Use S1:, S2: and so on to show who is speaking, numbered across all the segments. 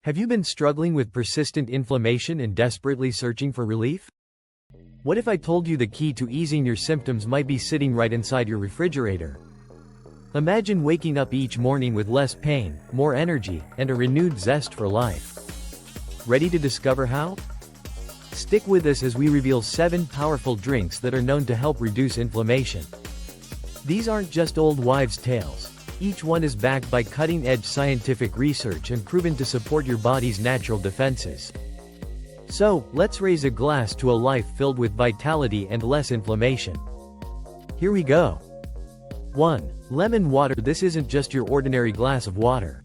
S1: Have you been struggling with persistent inflammation and desperately searching for relief? What if I told you the key to easing your symptoms might be sitting right inside your refrigerator? Imagine waking up each morning with less pain, more energy, and a renewed zest for life. Ready to discover how? Stick with us as we reveal 7 powerful drinks that are known to help reduce inflammation. These aren't just old wives' tales. Each one is backed by cutting-edge scientific research and proven to support your body's natural defenses. So, let's raise a glass to a life filled with vitality and less inflammation. Here we go. 1. Lemon water. This isn't just your ordinary glass of water.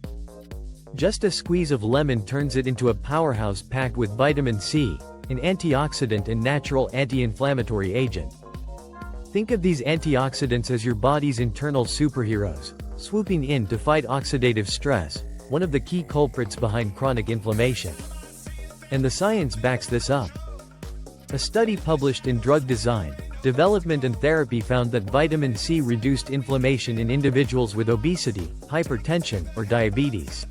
S1: Just a squeeze of lemon turns it into a powerhouse packed with vitamin C, an antioxidant and natural anti-inflammatory agent. Think of these antioxidants as your body's internal superheroes, swooping in to fight oxidative stress, one of the key culprits behind chronic inflammation. And the science backs this up. A study published in Drug Design, Development and Therapy found that vitamin C reduced inflammation in individuals with obesity, hypertension, or diabetes.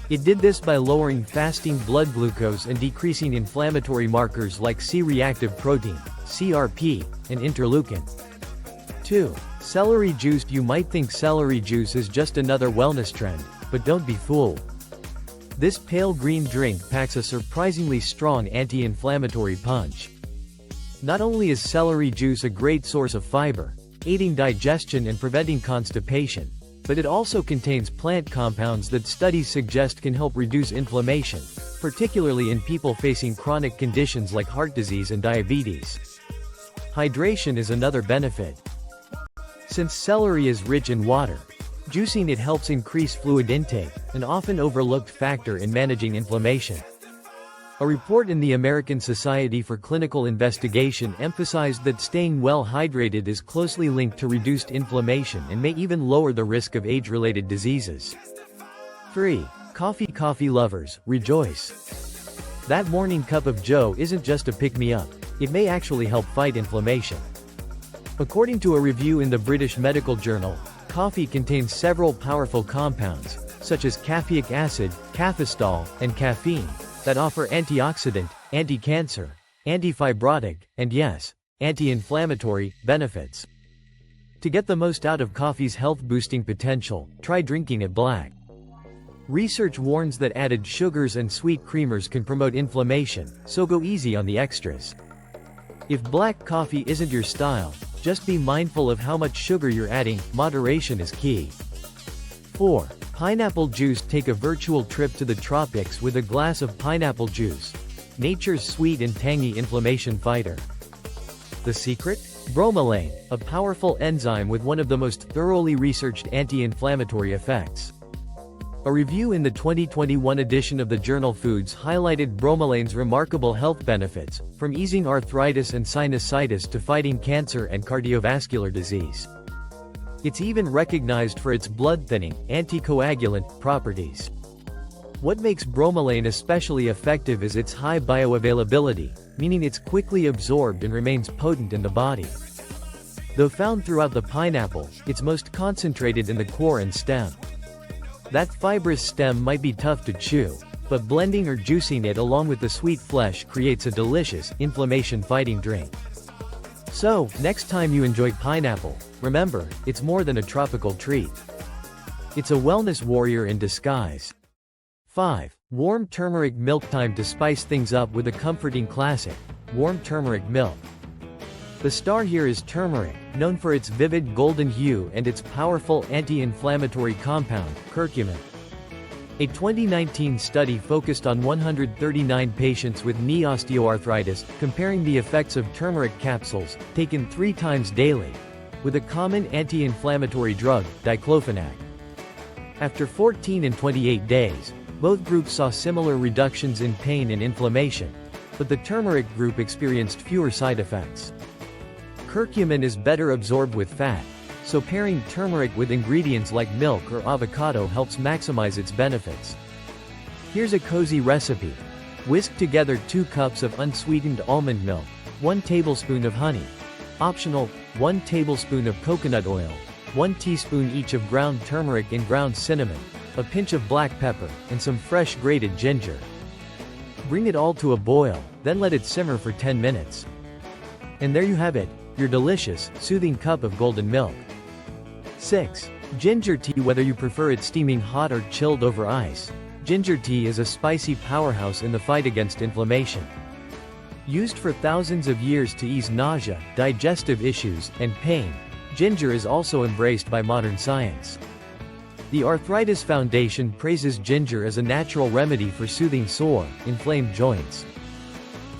S1: It did this by lowering fasting blood glucose and decreasing inflammatory markers like C-reactive protein, CRP, and interleukin. 2. Celery juice. You might think celery juice is just another wellness trend, but don't be fooled. This pale green drink packs a surprisingly strong anti-inflammatory punch. Not only is celery juice a great source of fiber, aiding digestion and preventing constipation, but it also contains plant compounds that studies suggest can help reduce inflammation, particularly in people facing chronic conditions like heart disease and diabetes. Hydration is another benefit. Since celery is rich in water, juicing it helps increase fluid intake, an often overlooked factor in managing inflammation. A report in the American Society for Clinical Investigation emphasized that staying well hydrated is closely linked to reduced inflammation and may even lower the risk of age-related diseases. 3. Coffee. Coffee lovers, rejoice! That morning cup of joe isn't just a pick-me-up, it may actually help fight inflammation. According to a review in the British Medical Journal, coffee contains several powerful compounds, such as caffeic acid, cafestol, and caffeine, that offer antioxidant, anti-cancer, anti-fibrotic, and yes, anti-inflammatory benefits. To get the most out of coffee's health-boosting potential, try drinking it black. Research warns that added sugars and sweet creamers can promote inflammation, so go easy on the extras. If black coffee isn't your style, just be mindful of how much sugar you're adding. Moderation is key. 4. Pineapple juice. Take a virtual trip to the tropics with a glass of pineapple juice, nature's sweet and tangy inflammation fighter. The secret? Bromelain, a powerful enzyme with one of the most thoroughly researched anti-inflammatory effects. A review in the 2021 edition of the journal Foods highlighted bromelain's remarkable health benefits, from easing arthritis and sinusitis to fighting cancer and cardiovascular disease. It's even recognized for its blood-thinning, anticoagulant properties. What makes bromelain especially effective is its high bioavailability, meaning it's quickly absorbed and remains potent in the body. Though found throughout the pineapple, it's most concentrated in the core and stem. That fibrous stem might be tough to chew, but blending or juicing it along with the sweet flesh creates a delicious, inflammation-fighting drink. So, next time you enjoy pineapple, remember, it's more than a tropical treat. It's a wellness warrior in disguise. 5. Warm turmeric milk. Time to spice things up with a comforting classic, warm turmeric milk. The star here is turmeric, known for its vivid golden hue and its powerful anti-inflammatory compound, curcumin. A 2019 study focused on 139 patients with knee osteoarthritis, comparing the effects of turmeric capsules, taken 3 times daily, with a common anti-inflammatory drug, diclofenac. After 14 and 28 days, both groups saw similar reductions in pain and inflammation, but the turmeric group experienced fewer side effects. Curcumin is better absorbed with fat, so pairing turmeric with ingredients like milk or avocado helps maximize its benefits. Here's a cozy recipe. Whisk together 2 cups of unsweetened almond milk, 1 tablespoon of honey. Optional, 1 tablespoon of coconut oil, 1 teaspoon each of ground turmeric and ground cinnamon, a pinch of black pepper, and some fresh grated ginger. Bring it all to a boil, then let it simmer for 10 minutes. And there you have it, your delicious, soothing cup of golden milk. 6. Ginger tea. Whether you prefer it steaming hot or chilled over ice, ginger tea is a spicy powerhouse in the fight against inflammation. Used for thousands of years to ease nausea, digestive issues, and pain, ginger is also embraced by modern science. The Arthritis Foundation praises ginger as a natural remedy for soothing sore, inflamed joints.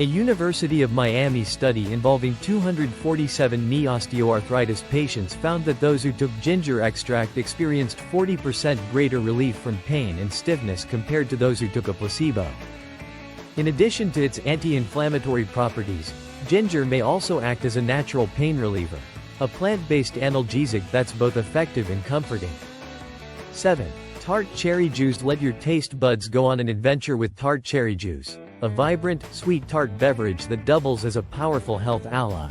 S1: A University of Miami study involving 247 knee osteoarthritis patients found that those who took ginger extract experienced 40% greater relief from pain and stiffness compared to those who took a placebo. In addition to its anti-inflammatory properties, ginger may also act as a natural pain reliever, a plant-based analgesic that's both effective and comforting. 7. Tart cherry juice. Let your taste buds go on an adventure with tart cherry juice, a vibrant, sweet tart beverage that doubles as a powerful health ally.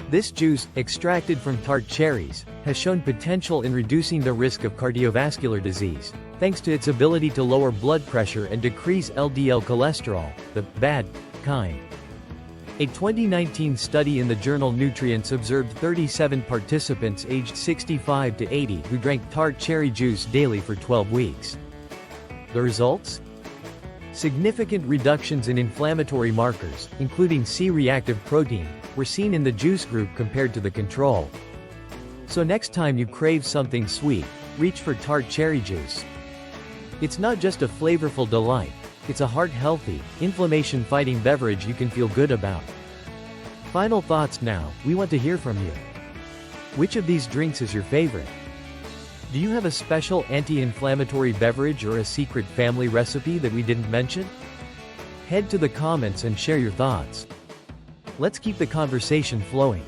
S1: This juice, extracted from tart cherries, has shown potential in reducing the risk of cardiovascular disease, thanks to its ability to lower blood pressure and decrease LDL cholesterol, the bad kind. A 2019 study in the journal Nutrients observed 37 participants aged 65 to 80 who drank tart cherry juice daily for 12 weeks. The results? Significant reductions in inflammatory markers, including C-reactive protein, were seen in the juice group compared to the control. So next time you crave something sweet, reach for tart cherry juice. It's not just a flavorful delight, it's a heart-healthy, inflammation-fighting beverage you can feel good about. Final thoughts now, we want to hear from you. Which of these drinks is your favorite? Do you have a special anti-inflammatory beverage or a secret family recipe that we didn't mention? Head to the comments and share your thoughts. Let's keep the conversation flowing.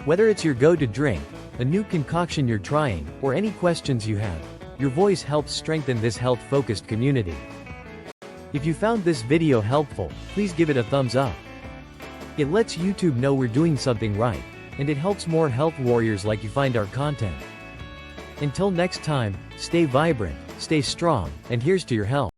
S1: Whether it's your go-to drink, a new concoction you're trying, or any questions you have, your voice helps strengthen this health-focused community. If you found this video helpful, please give it a thumbs up. It lets YouTube know we're doing something right, and it helps more health warriors like you find our content. Until next time, stay vibrant, stay strong, and here's to your health.